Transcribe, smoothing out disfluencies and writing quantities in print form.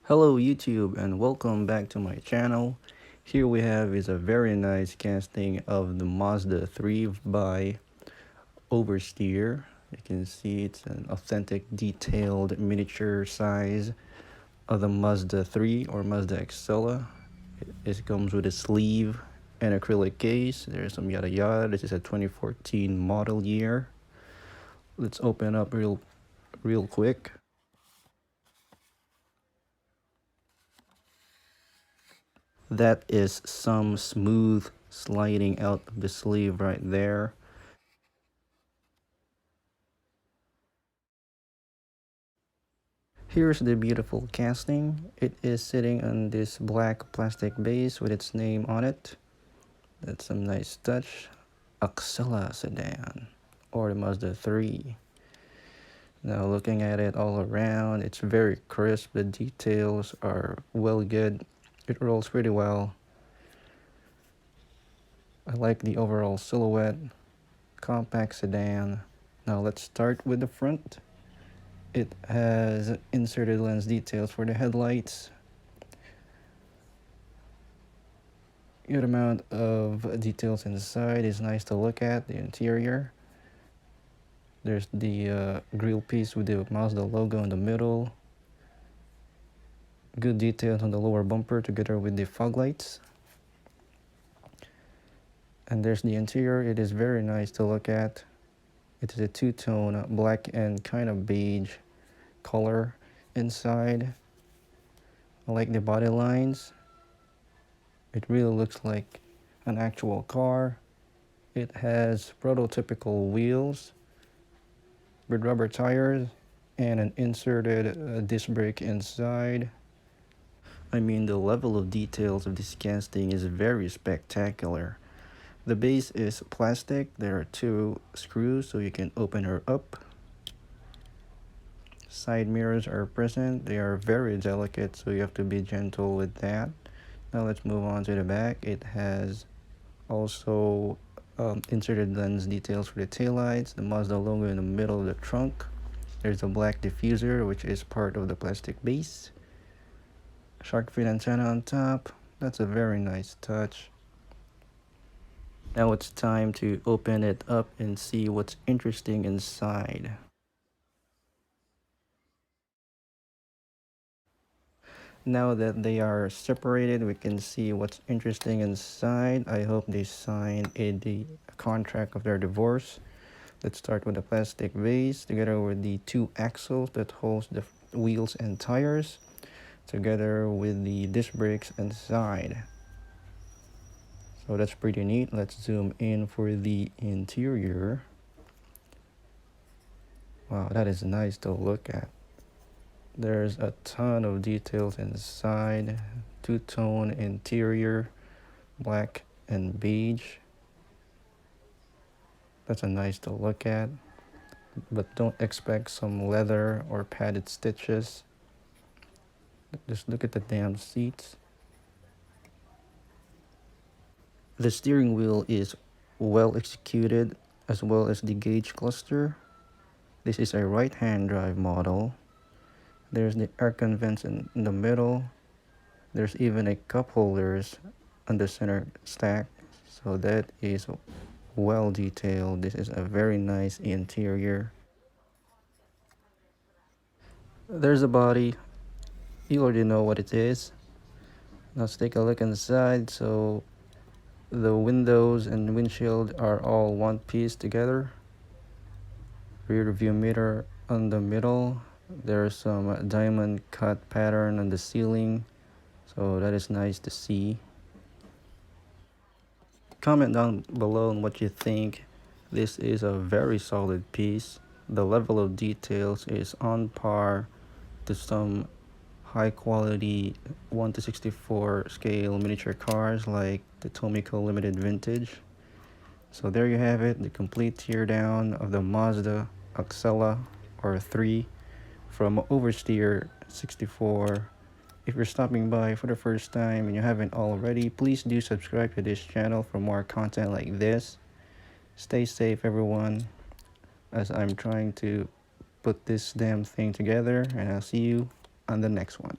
Hello YouTube and welcome back to my channel. Here we have is a very nice casting of the Mazda 3 by Oversteer. You can see it's an authentic detailed miniature size of the Mazda 3 or Mazda Axela. It comes with a sleeve and acrylic case. There's some yada yada. This is a 2014 model year. Let's open up real quick. That is some smooth sliding out of the sleeve right there. Here's the beautiful casting. It is sitting on this black plastic base with its name on it. That's some nice touch. Axela sedan or the Mazda 3. Now looking at it all around, it's very crisp. The details are well good. It rolls pretty well. I like the overall silhouette. Compact sedan. Now let's start with the front. It has inserted lens details for the headlights. Good amount of details inside is nice to look at. The interior. There's the grille piece with the Mazda logo in the middle. Good details on the lower bumper together with the fog lights. And there's the interior. It is very nice to look at. It is a two-tone black and kind of beige color inside. I like the body lines. It really looks like an actual car. It has prototypical wheels with rubber tires and an inserted disc brake inside. I mean, the level of details of this casting is very spectacular. The base is plastic. There are two screws so you can open her up. Side mirrors are present. They are very delicate, so you have to be gentle with that. Now let's move on to the back. It has also inserted lens details for the taillights, the Mazda logo in the middle of the trunk. There's a black diffuser, which is part of the plastic base. Shark fin antenna on top. That's a very nice touch. Now it's time to open it up and see what's interesting inside. Now that they are separated, we can see what's interesting inside. I hope they signed the contract of their divorce. Let's start with the plastic base together with the two axles that holds the wheels and tires together with the disc brakes inside. So that's pretty neat. Let's zoom in for the interior. Wow, that is nice to look at. There's a ton of details inside. Two-tone interior, black and beige. That's a nice to look at, but don't expect some leather or padded stitches. Just look at the damn seats. The steering wheel is well executed, as well as the gauge cluster. This is a right-hand drive model. There's the aircon vents in the middle. There's even a cup holders on the center stack, so that is well detailed. This is a very nice interior. There's a body. You already know what it is. Let's take a look inside. So the windows and windshield are all one piece together. Rear view mirror on the middle. There's some diamond cut pattern on the ceiling, so that is nice to see. Comment down below on what you think. This is a very solid piece. The level of details is on par to some high quality 1:64 scale miniature cars like the Tomiko Limited Vintage. So there you have it, the complete teardown of the Mazda Axela or 3 from Oversteer 64. If you're stopping by for the first time and you haven't already, please do subscribe to this channel for more content like this. Stay safe, everyone, as I'm trying to put this damn thing together, and I'll see you on the next one.